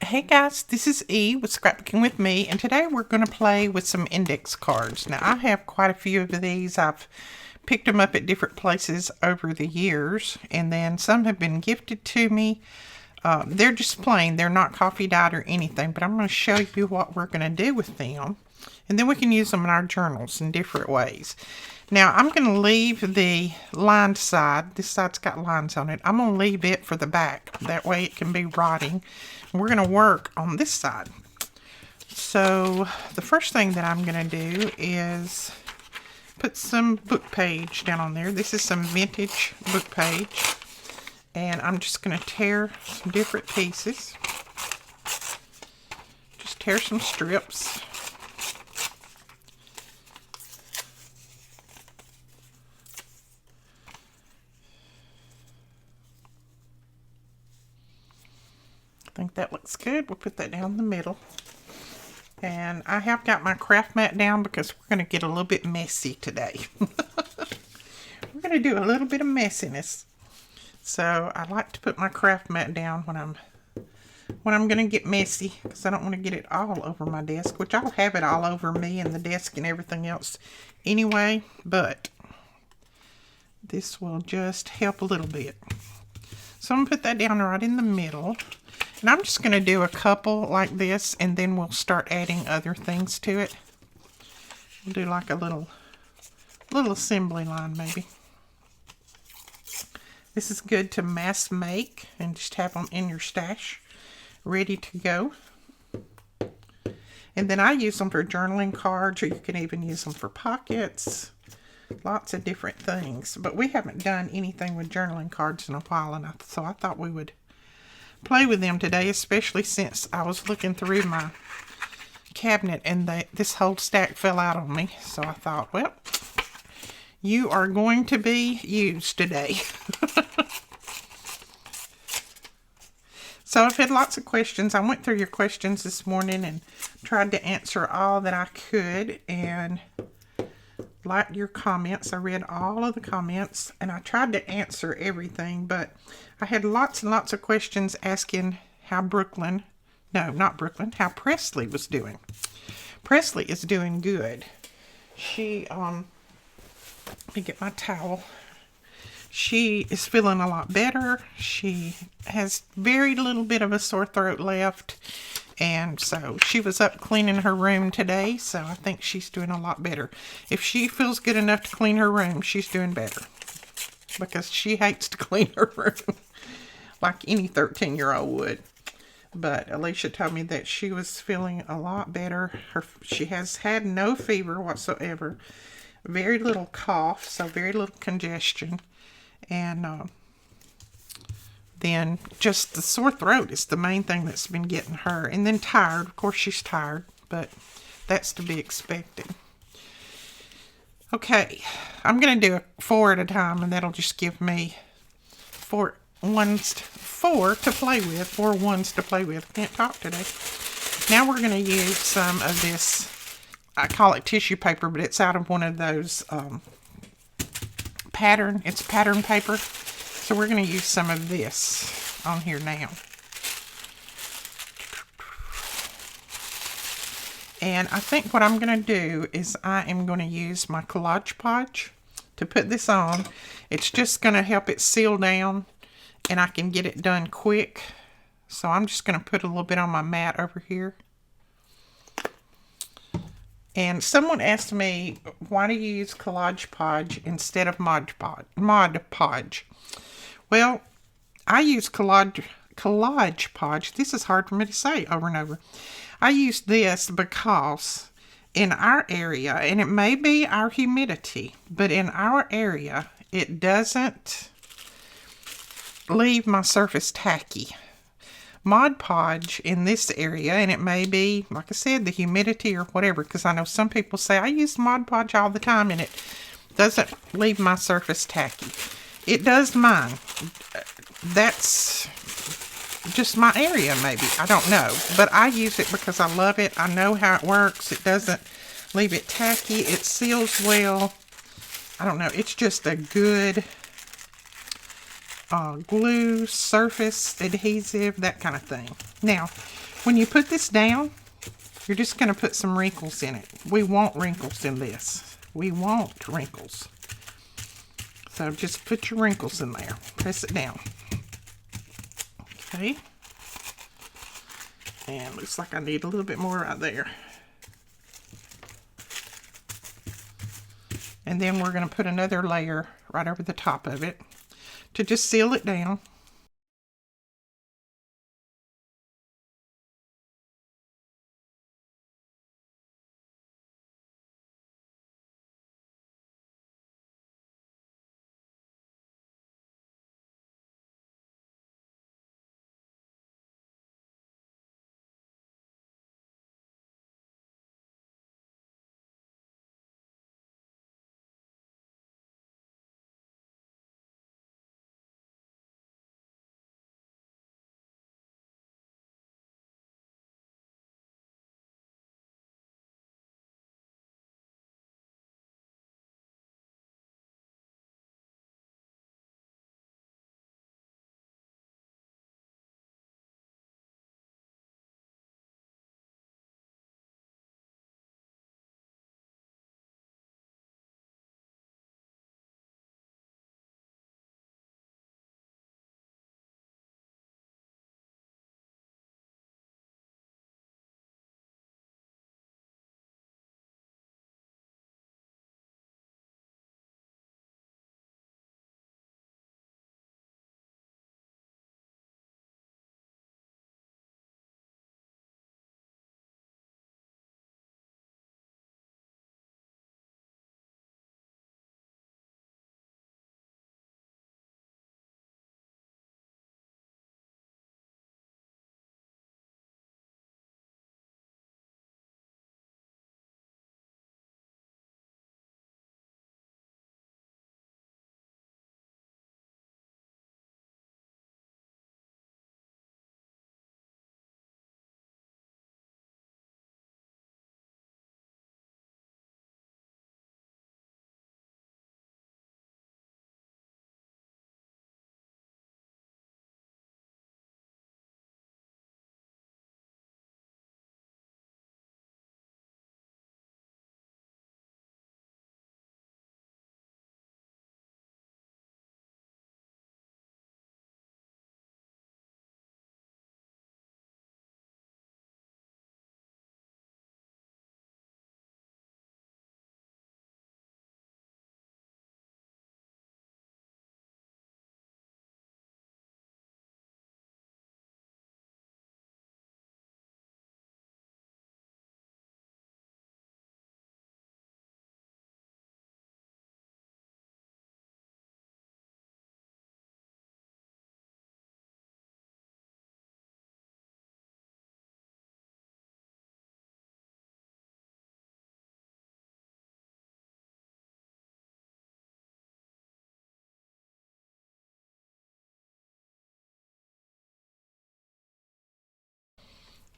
Hey guys, this is E with Scrapbooking with Me, and today we're going to play with some index cards. Now I have quite a few of these. I've picked them up at different places over the years, and then some have been gifted to me. They're just plain, they're not coffee dyed or anything, but I'm going to show you what we're going to do with them, and then we can use them in our journals in different ways. Now I'm going to leave the lined side, this side's got lines on it, I'm going to leave it for the back, that way it can be rotting. We're going to work on this side. So the first thing that I'm going to do is put some book page down on there. This is some vintage book page. And I'm just going to tear some different pieces. Just tear some strips. I think that looks good. We'll put that down the middle. And I have got my craft mat down because we're going to get a little bit messy today. We're going to do a little bit of messiness. So I like to put my craft mat down when I'm going to get messy, because I don't want to get it all over my desk, which I'll have it all over me and the desk and everything else anyway, but this will just help a little bit. So I'm going to put that down right in the middle. And I'm just going to do a couple like this, and then we'll start adding other things to it. We'll do like a little assembly line maybe. This is good to mass make and just have them in your stash ready to go. And then I use them for journaling cards, or you can even use them for pockets. Lots of different things. But we haven't done anything with journaling cards in a while, and so I thought we would play with them today, especially since I was looking through my cabinet and this whole stack fell out on me. So I thought, well, you are going to be used today. So I've had lots of questions. I went through your questions this morning and tried to answer all that I could, and liked your comments. I read all of the comments and I tried to answer everything, but I had lots and lots of questions asking how how Presley was doing. Presley is doing good. She, let me get my towel. She is feeling a lot better. She has very little bit of a sore throat left. And so she was up cleaning her room today, so I think she's doing a lot better. If she feels good enough to clean her room, she's doing better. Because she hates to clean her room like any 13-year-old would. But Alicia told me that she was feeling a lot better. She has had no fever whatsoever. Very little cough, so very little congestion. And then just the sore throat is the main thing that's been getting her. And then tired. Of course, she's tired, but that's to be expected. Okay, I'm going to do 4 at a time, and that'll just give me 4 to play with. 4 ones to play with. Can't talk today. Now we're going to use some of this, I call it tissue paper, but it's out of one of those it's pattern paper. So we're going to use some of this on here now. And I think what I'm going to do is I am going to use my collage podge to put this on. It's just going to help it seal down, and I can get it done quick. So I'm just going to put a little bit on my mat over here. And someone asked me, why do you use collage podge instead of Mod Podge? Well, I use collage podge. This is hard for me to say over and over. I use this because in our area, and it may be our humidity, but in our area, it doesn't leave my surface tacky. Mod Podge in this area, and it may be, like I said, the humidity or whatever, because I know some people say, I use Mod Podge all the time, and it doesn't leave my surface tacky. It does mine. That's just my area, maybe. I don't know. But I use it because I love it. I know how it works. It doesn't leave it tacky. It seals well. I don't know. It's just a good glue, surface, adhesive, that kind of thing. Now, When you put this down, you're just going to put some wrinkles in it. We want wrinkles in this. We want wrinkles. So just put your wrinkles in there. Press it down. Okay. And looks like I need a little bit more right there. And then we're going to put another layer right over the top of it to just seal it down.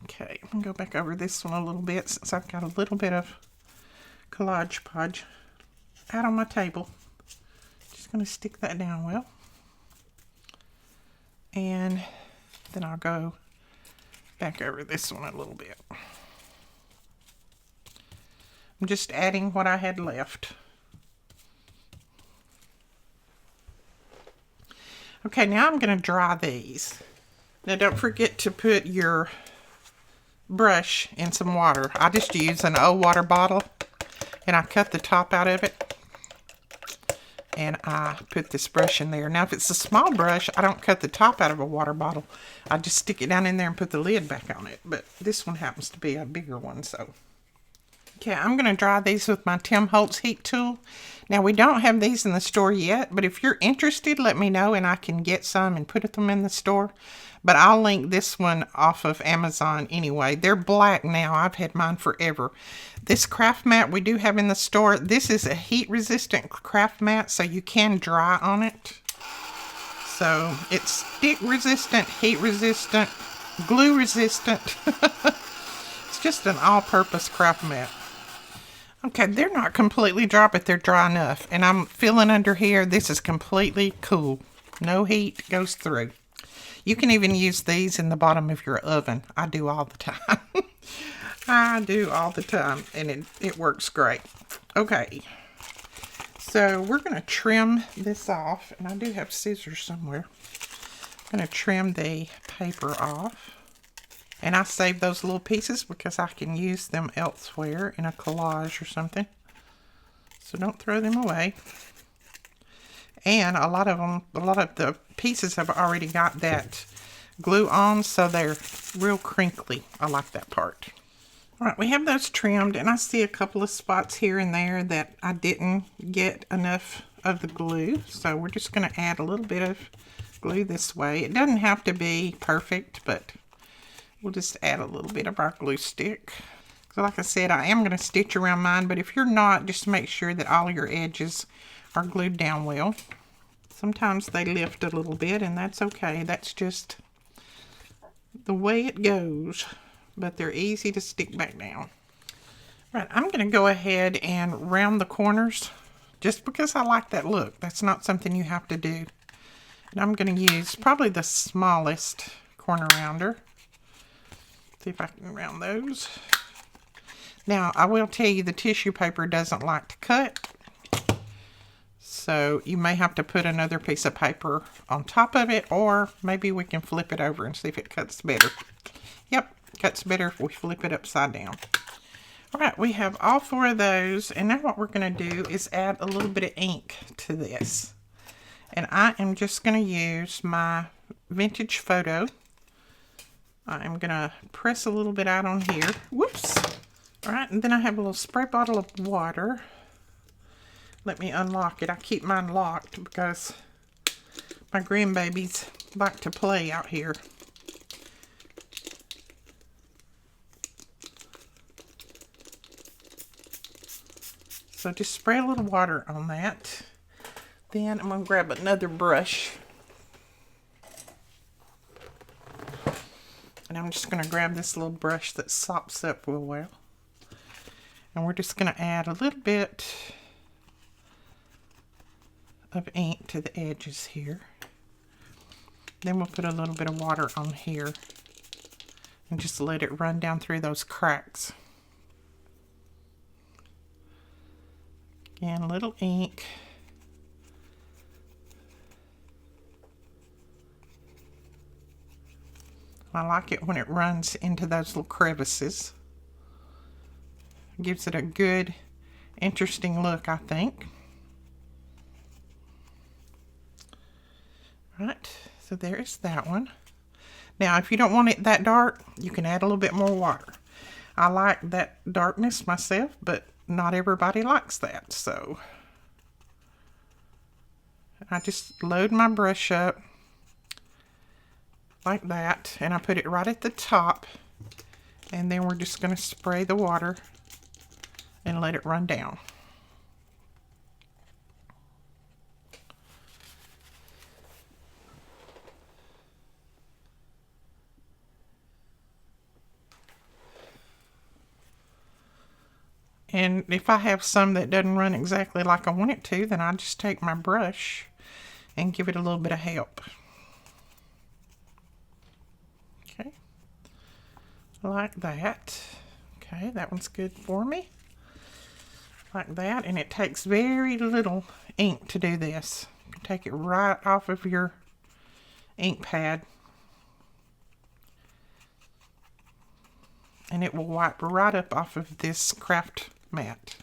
Okay, I'm going to go back over this one a little bit since I've got a little bit of collage podge out on my table. Just going to stick that down well. And then I'll go back over this one a little bit. I'm just adding what I had left. Okay, now I'm going to dry these. Now don't forget to put your brush in some water. I just use an old water bottle and I cut the top out of it and I put this brush in there. Now if it's a small brush, I don't cut the top out of a water bottle. I just stick it down in there and put the lid back on it. But this one happens to be a bigger one, so. Okay, I'm going to dry these with my Tim Holtz heat tool. Now we don't have these in the store yet, but if you're interested, let me know and I can get some and put them in the store. But I'll link this one off of Amazon anyway. They're black now. I've had mine forever. This craft mat we do have in the store. This is a heat-resistant craft mat, so you can dry on it. So it's stick-resistant, heat-resistant, glue-resistant. It's just an all-purpose craft mat. Okay, they're not completely dry, but they're dry enough. And I'm feeling under here, this is completely cool. No heat goes through. You can even use these in the bottom of your oven. I do all the time. I do all the time, and it works great. Okay, so we're going to trim this off, and I do have scissors somewhere. I'm going to trim the paper off. And I save those little pieces because I can use them elsewhere in a collage or something. So don't throw them away. And a lot of the pieces have already got that glue on, so they're real crinkly. I like that part. All right, we have those trimmed, and I see a couple of spots here and there that I didn't get enough of the glue. So we're just going to add a little bit of glue this way. It doesn't have to be perfect, but we'll just add a little bit of our glue stick. So like I said, I am going to stitch around mine, but if you're not, just make sure that all your edges are glued down well. Sometimes they lift a little bit, and that's okay. That's just the way it goes, but they're easy to stick back down. Right, I'm going to go ahead and round the corners just because I like that look. That's not something you have to do. And I'm going to use probably the smallest corner rounder. See if I can round those. Now, I will tell you the tissue paper doesn't like to cut. So you may have to put another piece of paper on top of it, or maybe we can flip it over and see if it cuts better. Yep, cuts better if we flip it upside down. All right, we have all 4 of those, and now what we're going to do is add a little bit of ink to this. And I am just going to use my vintage photo. I'm going to press a little bit out on here. Whoops. All right, and then I have a little spray bottle of water. Let me unlock it. I keep mine locked because my grandbabies like to play out here. So just spray a little water on that. Then I'm going to grab another brush. And I'm just going to grab this little brush that sops up real well. And we're just going to add a little bit of ink to the edges here. Then we'll put a little bit of water on here and just let it run down through those cracks. Again, a little ink. I like it when it runs into those little crevices. Gives it a good, interesting look, I think. Right, so there's that one. Now, if you don't want it that dark, you can add a little bit more water. I like that darkness myself, but not everybody likes that, so I just load my brush up like that, and I put it right at the top, and then we're just going to spray the water and let it run down. And if I have some that doesn't run exactly like I want it to, then I just take my brush and give it a little bit of help. Okay, like that. Okay, that one's good for me. Like that, and it takes very little ink to do this. You can take it right off of your ink pad, and it will wipe right up off of this craft mat.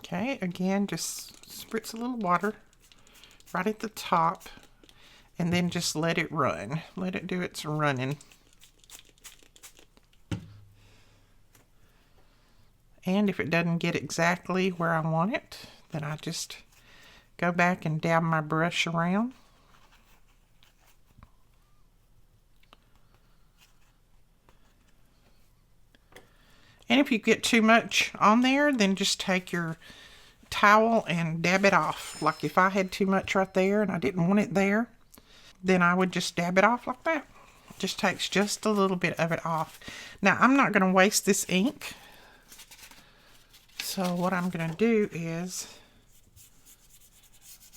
Okay, again, just spritz a little water right at the top, and then just let it run. Let it do its running. And if it doesn't get exactly where I want it, then I just go back and dab my brush around. And if you get too much on there, then just take your towel and dab it off. Like if I had too much right there and I didn't want it there, then I would just dab it off like that. It just takes just a little bit of it off. Now, I'm not going to waste this ink. So what I'm going to do is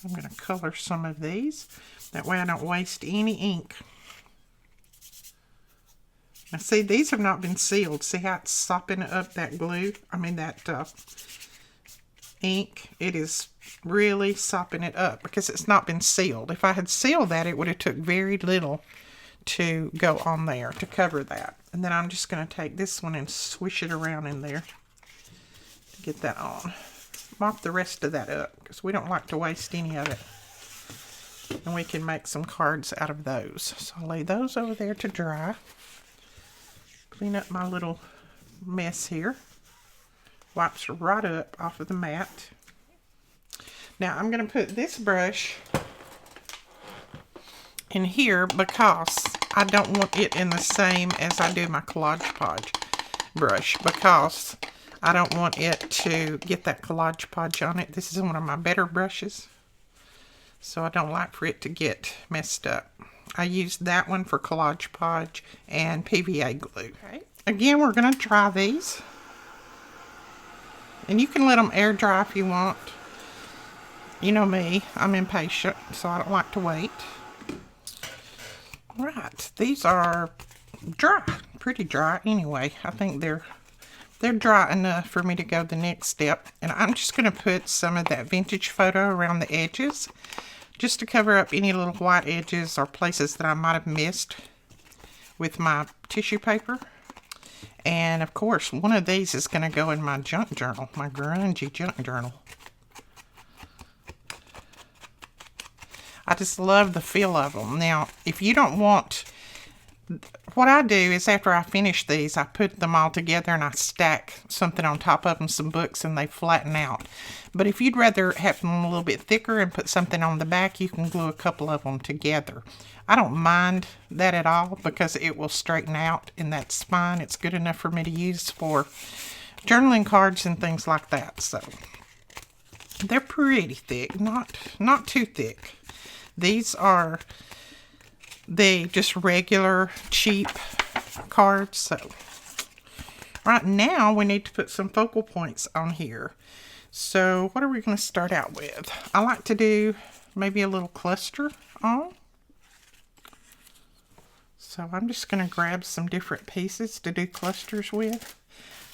I'm going to color some of these. That way I don't waste any ink. Now see, these have not been sealed. See how it's sopping up that glue? I mean that ink. It is really sopping it up because it's not been sealed. If I had sealed that, it would have took very little to go on there to cover that. And then I'm just going to take this one and swish it around in there to get that on. Mop the rest of that up because we don't like to waste any of it. And we can make some cards out of those. So I'll lay those over there to dry. Clean up my little mess here. Wipes right up off of the mat. Now I'm going to put this brush in here because I don't want it in the same as I do my Collage Podge brush, because I don't want it to get that Collage Podge on it. This is one of my better brushes, so I don't like for it to get messed up. I used that one for Collage Podge and PVA glue. Okay. Again, we're going to dry these. And you can let them air dry if you want. You know me, I'm impatient, so I don't like to wait. Right, these are dry, pretty dry anyway. I think they're dry enough for me to go the next step. And I'm just going to put some of that vintage photo around the edges, just to cover up any little white edges or places that I might have missed with my tissue paper. And of course, one of these is going to go in my junk journal, my grungy junk journal. I just love the feel of them. Now, if you don't want, what I do is after I finish these, I put them all together and I stack something on top of them, some books, and they flatten out. But if you'd rather have them a little bit thicker and put something on the back, you can glue a couple of them together. I don't mind that at all because it will straighten out, and that's fine. It's good enough for me to use for journaling cards and things like that. So they're pretty thick, not too thick. These are the just regular cheap cards. So right now we need to put some focal points on here. So what are we going to start out with? I like to do maybe a little cluster on. So I'm just going to grab some different pieces to do clusters with.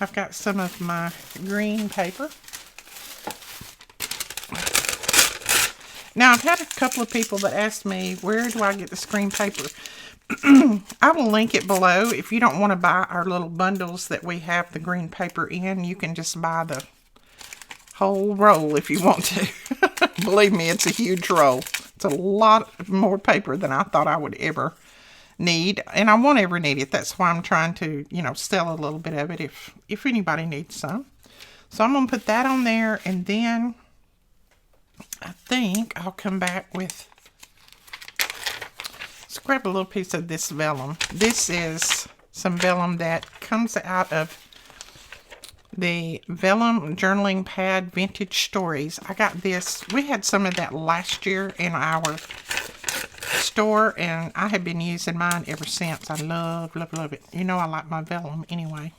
I've got some of my green paper. Now, I've had a couple of people that asked me, where do I get this green paper? I will link it below. If you don't want to buy our little bundles that we have the green paper in, you can just buy the whole roll if you want to. Believe me, it's a huge roll. It's a lot more paper than I thought I would ever need, and I won't ever need it. That's why I'm trying to, sell a little bit of it if anybody needs some. So I'm going to put that on there, and then I think I'll come back with, let's grab a little piece of this vellum. This is some vellum that comes out of the Vellum Journaling Pad Vintage Stories. I got this, we had some of that last year in our store, and I have been using mine ever since. I love it. I like my vellum anyway.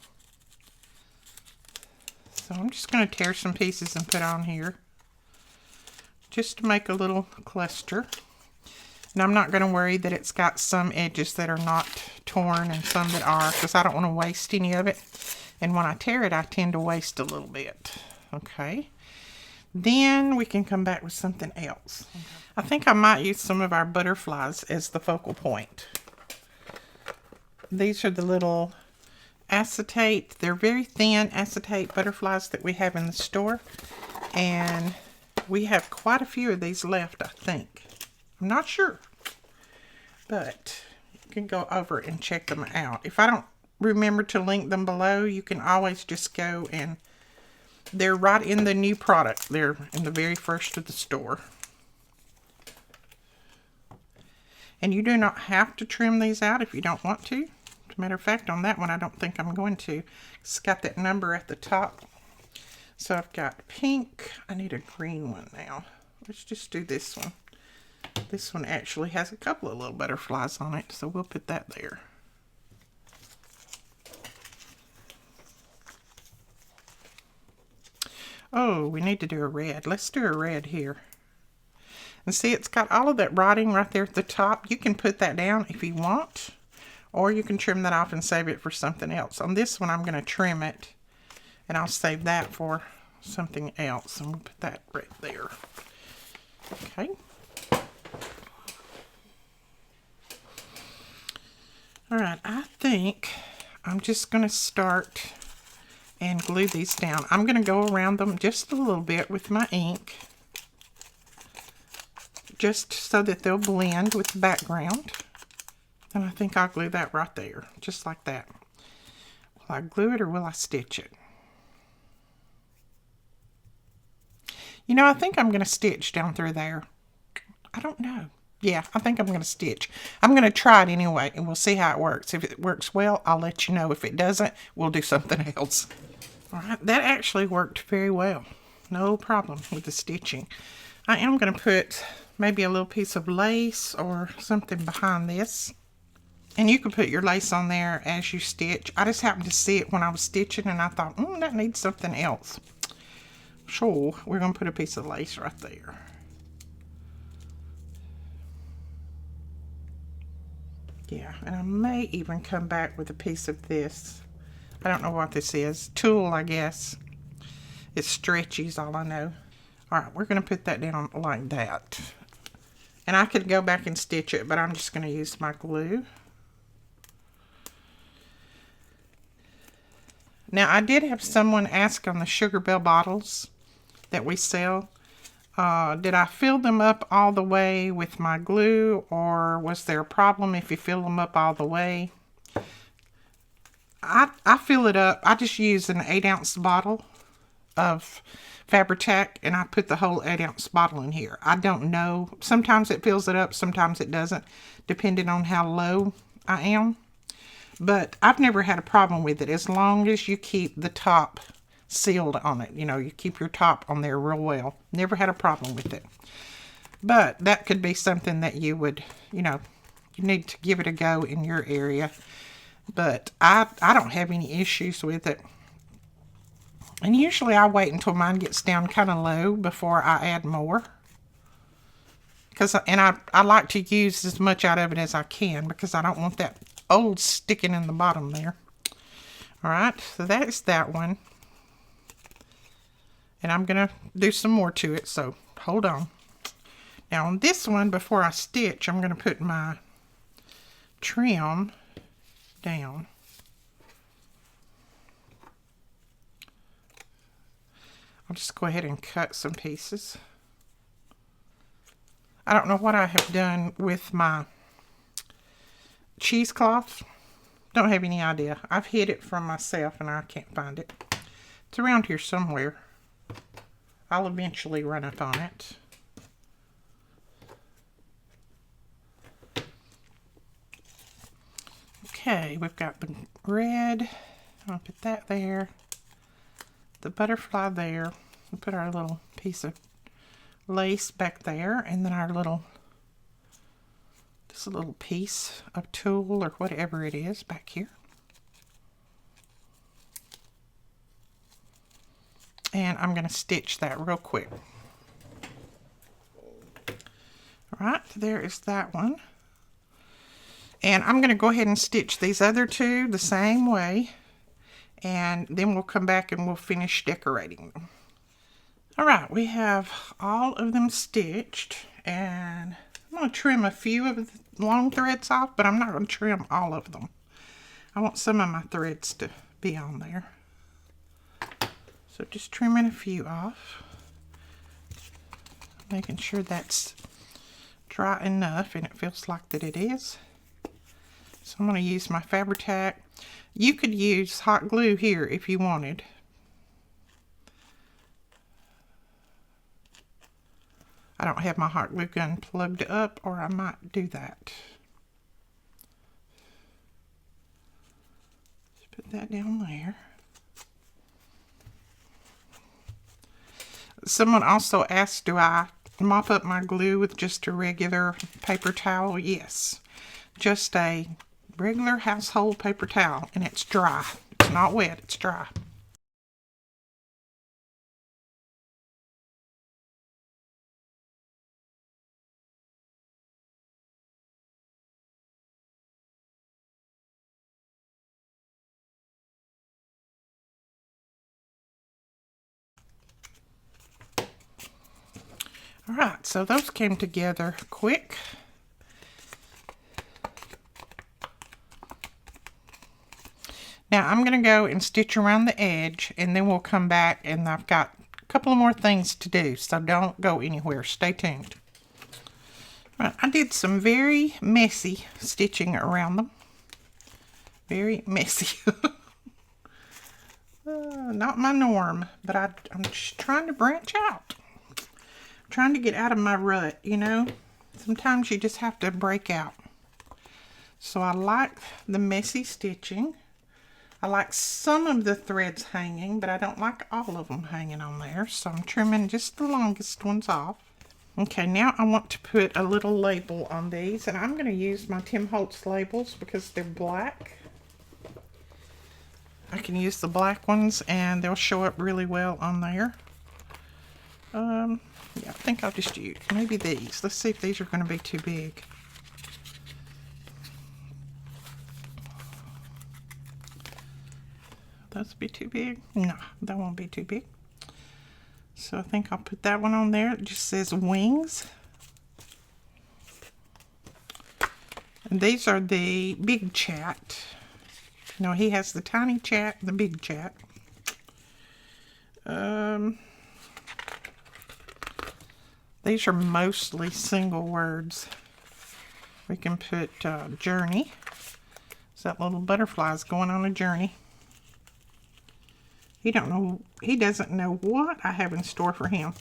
So I'm just going to tear some pieces and put on here, just to make a little cluster. And I'm not going to worry that it's got some edges that are not torn and some that are, because I don't want to waste any of it. And when I tear it, I tend to waste a little bit. Okay. Then we can come back with something else. Okay. I think I might use some of our butterflies as the focal point. These are the little acetate. They're very thin acetate butterflies that we have in the store. And we have quite a few of these left, I think. I'm not sure. But you can go over and check them out. If I don't remember to link them below, you can always just go, and they're right in the new product. They're in the very first of the store. And you do not have to trim these out if you don't want to. As a matter of fact, on that one, I don't think I'm going to. It's got that number at the top. So I've got pink. I need a green one now. Let's just do this one. This one actually has a couple of little butterflies on it, so we'll put that there. Oh, we need to do a red. Let's do a red here. And see, it's got all of that writing right there at the top. You can put that down if you want, or you can trim that off and save it for something else. On this one, I'm going to trim it, and I'll save that for something else. And we'll put that right there. Okay. All right, I think I'm just going to start and glue these down. I'm going to go around them just a little bit with my ink, just so that they'll blend with the background. And I think I'll glue that right there, just like that. Will I glue it or will I stitch it? You know, I think I'm going to stitch down through there. I don't know. Yeah, I think I'm going to stitch. I'm going to try it anyway, and we'll see how it works. If it works well, I'll let you know. If it doesn't, we'll do something else. All right, that actually worked very well. No problem with the stitching. I am going to put maybe a little piece of lace or something behind this. And you can put your lace on there as you stitch. I just happened to see it when I was stitching, and I thought, that needs something else. So we're going to put a piece of lace right there. Yeah, and I may even come back with a piece of this. I don't know what this is. Tulle, I guess. It's stretchy is all I know. All right, we're going to put that down like that. And I could go back and stitch it, but I'm just going to use my glue. Now, I did have someone ask on the Sugar Bell bottles that we sell, did I fill them up all the way with my glue, or was there a problem if you fill them up all the way? I fill it up. I just use an 8-ounce bottle of Fabri-Tac, and I put the whole 8-ounce bottle in here. I don't know. Sometimes it fills it up, sometimes it doesn't, depending on how low I am. But I've never had a problem with it as long as you keep the top sealed on it. You know, you keep your top on there real well. Never had a problem with it. But that could be something that you would, you need to give it a go in your area. But I don't have any issues with it. And usually I wait until mine gets down kind of low before I add more. I like to use as much out of it as I can, because I don't want that old sticking in the bottom there. Alright, so that is that one. And I'm going to do some more to it, so hold on. Now on this one, before I stitch, I'm going to put my trim down. I'll just go ahead and cut some pieces. I don't know what I have done with my cheesecloth. Don't have any idea. I've hid it from myself and I can't find it. It's around here somewhere. I'll eventually run up on it. Okay, we've got the red. I'll put that there. The butterfly there. We'll put our little piece of lace back there, and then our little, just a little piece of tulle or whatever it is back here. And I'm going to stitch that real quick. Alright, there is that one. And I'm going to go ahead and stitch these other two the same way. And then we'll come back and we'll finish decorating them. Alright, we have all of them stitched. And I'm going to trim a few of the long threads off, but I'm not going to trim all of them. I want some of my threads to be on there. So just trimming a few off. Making sure that's dry enough, and it feels like that it is. So I'm going to use my Fabri-Tac. You could use hot glue here if you wanted. I don't have my hot glue gun plugged up, or I might do that. Just put that down there. Someone also asked, do I mop up my glue with just a regular paper towel? Yes. Just a regular household paper towel, and it's dry. It's not wet, it's dry. Alright, so those came together quick. Now I'm going to go and stitch around the edge, and then we'll come back, and I've got a couple of more things to do, so don't go anywhere. Stay tuned. Right, I did some very messy stitching around them. Very messy. Not my norm, but I'm just trying to branch out. Trying to get out of my rut, you know. Sometimes you just have to break out. So I like the messy stitching. I like some of the threads hanging, but I don't like all of them hanging on there. So I'm trimming just the longest ones off. Okay, now I want to put a little label on these, and I'm going to use my Tim Holtz labels because they're black. I can use the black ones and they'll show up really well on there. Yeah, I think I'll just use maybe these. Let's see if these are going to be too big. Those be too big? No, that won't be too big. So I think I'll put that one on there. It just says wings. And these are the big chat. No, he has the tiny chat, the big chat. These are mostly single words. We can put journey. So that little butterfly's going on a journey. He doesn't know what I have in store for him.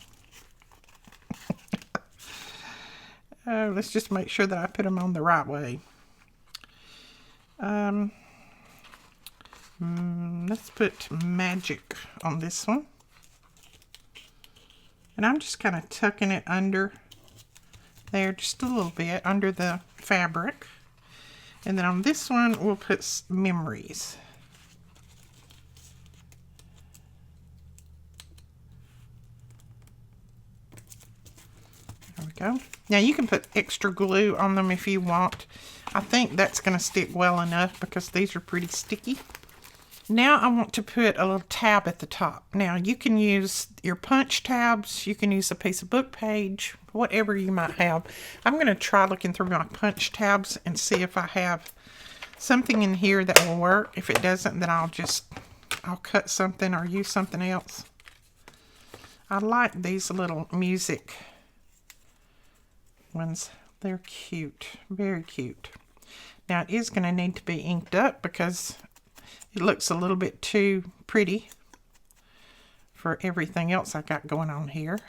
Let's just make sure that I put them on the right way. Let's put magic on this one. And I'm just kind of tucking it under there just a little bit under the fabric. And then on this one, we'll put memories. There we go. Now you can put extra glue on them if you want. I think that's going to stick well enough because these are pretty sticky. Now I want to put a little tab at the top. Now you can use your punch tabs, you can use a piece of book page, whatever you might have. I'm going to try looking through my punch tabs and see if I have something in here that will work. If it doesn't, then I'll cut something or use something else. I like these little music ones. They're cute, very cute. Now it is going to need to be inked up because it looks a little bit too pretty for everything else I got going on here.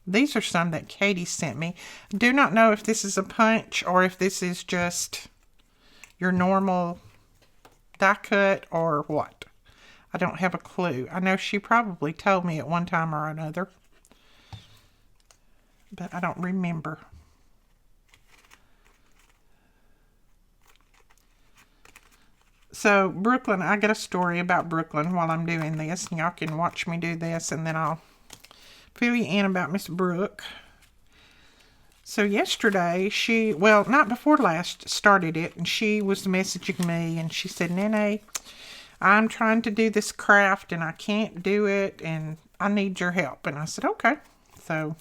These are some that Katie sent me. I do not know if this is a punch or if this is just your normal die cut or what. I don't have a clue. I know she probably told me at one time or another, but I don't remember. So Brooklyn, I got a story about Brooklyn while I'm doing this. Y'all can watch me do this and then I'll fill you in about Miss Brooke. So yesterday, night before last, started it, and she was messaging me and she said, Nene, I'm trying to do this craft and I can't do it and I need your help. And I said, okay. So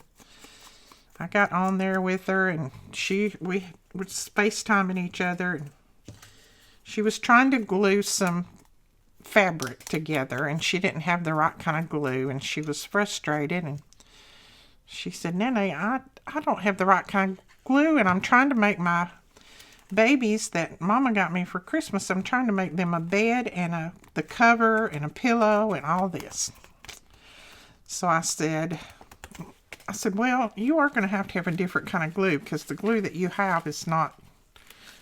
I got on there with her and we were FaceTiming each other, and she was trying to glue some fabric together and she didn't have the right kind of glue and she was frustrated, and she said, Nene, I don't have the right kind of glue and I'm trying to make my babies that Mama got me for Christmas, I'm trying to make them a bed and the cover and a pillow and all this. So I said, well, you are going to have a different kind of glue because the glue that you have is not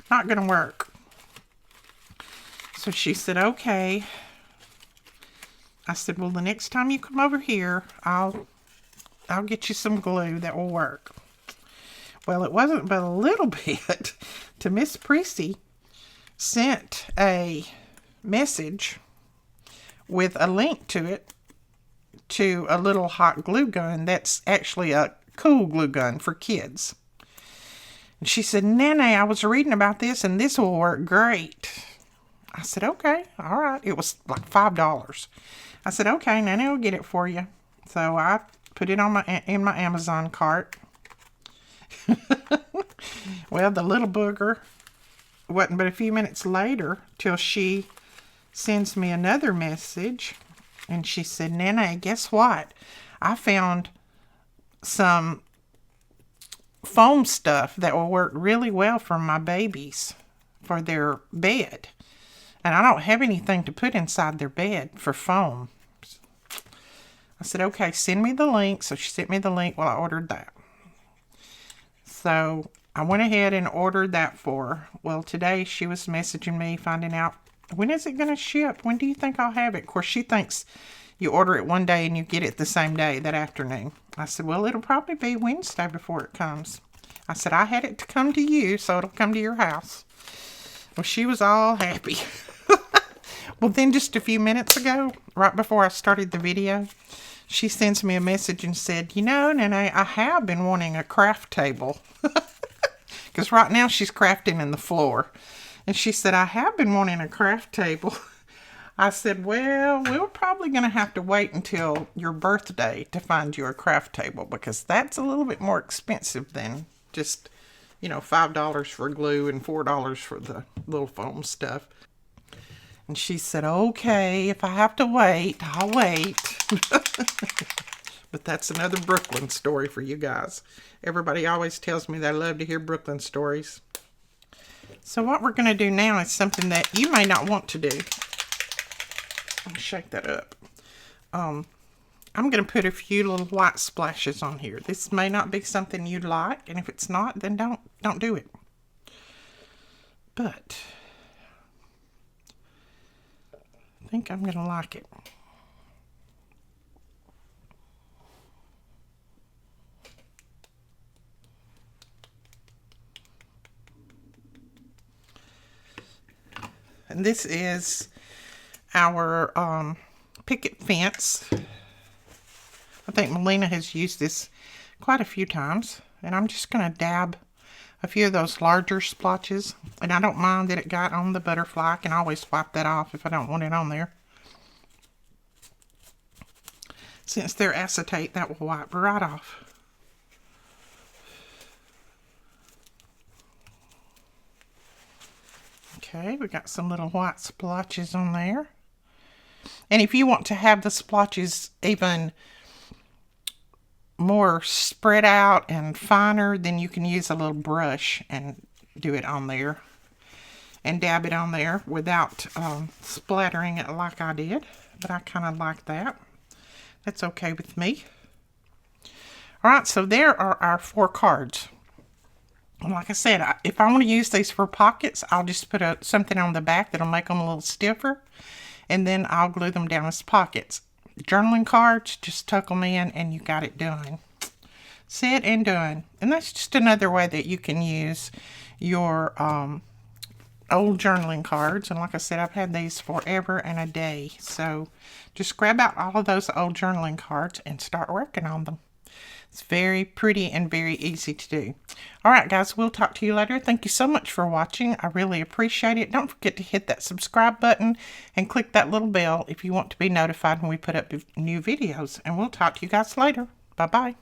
going to work. So she said, okay. I said, well, the next time you come over here, I'll I'll get you some glue that will work. Well, it wasn't but a little bit to Miss Prissy sent a message with a link to it to a little hot glue gun that's actually a cool glue gun for kids. And she said, Nene, I was reading about this and this will work great. I said, okay, all right. It was like $5. I said, okay, Nene will get it for you. So I put it on in my Amazon cart. Well, the little booger wasn't but a few minutes later till she sends me another message. And she said, Nene, guess what? I found some foam stuff that will work really well for my babies for their bed. And I don't have anything to put inside their bed for foam. I said, okay, send me the link. So she sent me the link. Well, I ordered that. So I went ahead and ordered that for her. Well, today she was messaging me, finding out, when is it going to ship? When do you think I'll have it? Of course, she thinks you order it one day and you get it the same day, that afternoon. I said, well, it'll probably be Wednesday before it comes. I said, I had it to come to you, so it'll come to your house. Well, she was all happy. Well, then just a few minutes ago, right before I started the video, she sends me a message and said, you know, Nene, I have been wanting a craft table. Because right now she's crafting in the floor. And she said, I have been wanting a craft table. I said, well, we're probably going to have to wait until your birthday to find you a craft table, because that's a little bit more expensive than just, $5 for glue and $4 for the little foam stuff. And she said, okay, if I have to wait, I'll wait. But that's another Brooklyn story for you guys. Everybody always tells me they love to hear Brooklyn stories. So what we're going to do now is something that you may not want to do. Let me shake that up. I'm going to put a few little white splashes on here. This may not be something you'd like, and if it's not, then don't do it. But I think I'm going to like it. And this is our picket fence. I think Melina has used this quite a few times. And I'm just going to dab a few of those larger splotches. And I don't mind that it got on the butterfly. I can always wipe that off if I don't want it on there. Since they're acetate, that will wipe right off. Okay, we got some little white splotches on there. And if you want to have the splotches even more spread out and finer, then you can use a little brush and do it on there. And dab it on there without splattering it like I did. But I kind of like that. That's okay with me. Alright, so there are our 4 cards. And like I said, if I want to use these for pockets, I'll just put something on the back that'll make them a little stiffer. And then I'll glue them down as pockets. Journaling cards, just tuck them in and you got it done. Said and done. And that's just another way that you can use your old journaling cards. And like I said, I've had these forever and a day. So just grab out all of those old journaling cards and start working on them. It's very pretty and very easy to do. Alright guys, we'll talk to you later. Thank you so much for watching. I really appreciate it. Don't forget to hit that subscribe button and click that little bell if you want to be notified when we put up new videos. And we'll talk to you guys later. Bye-bye.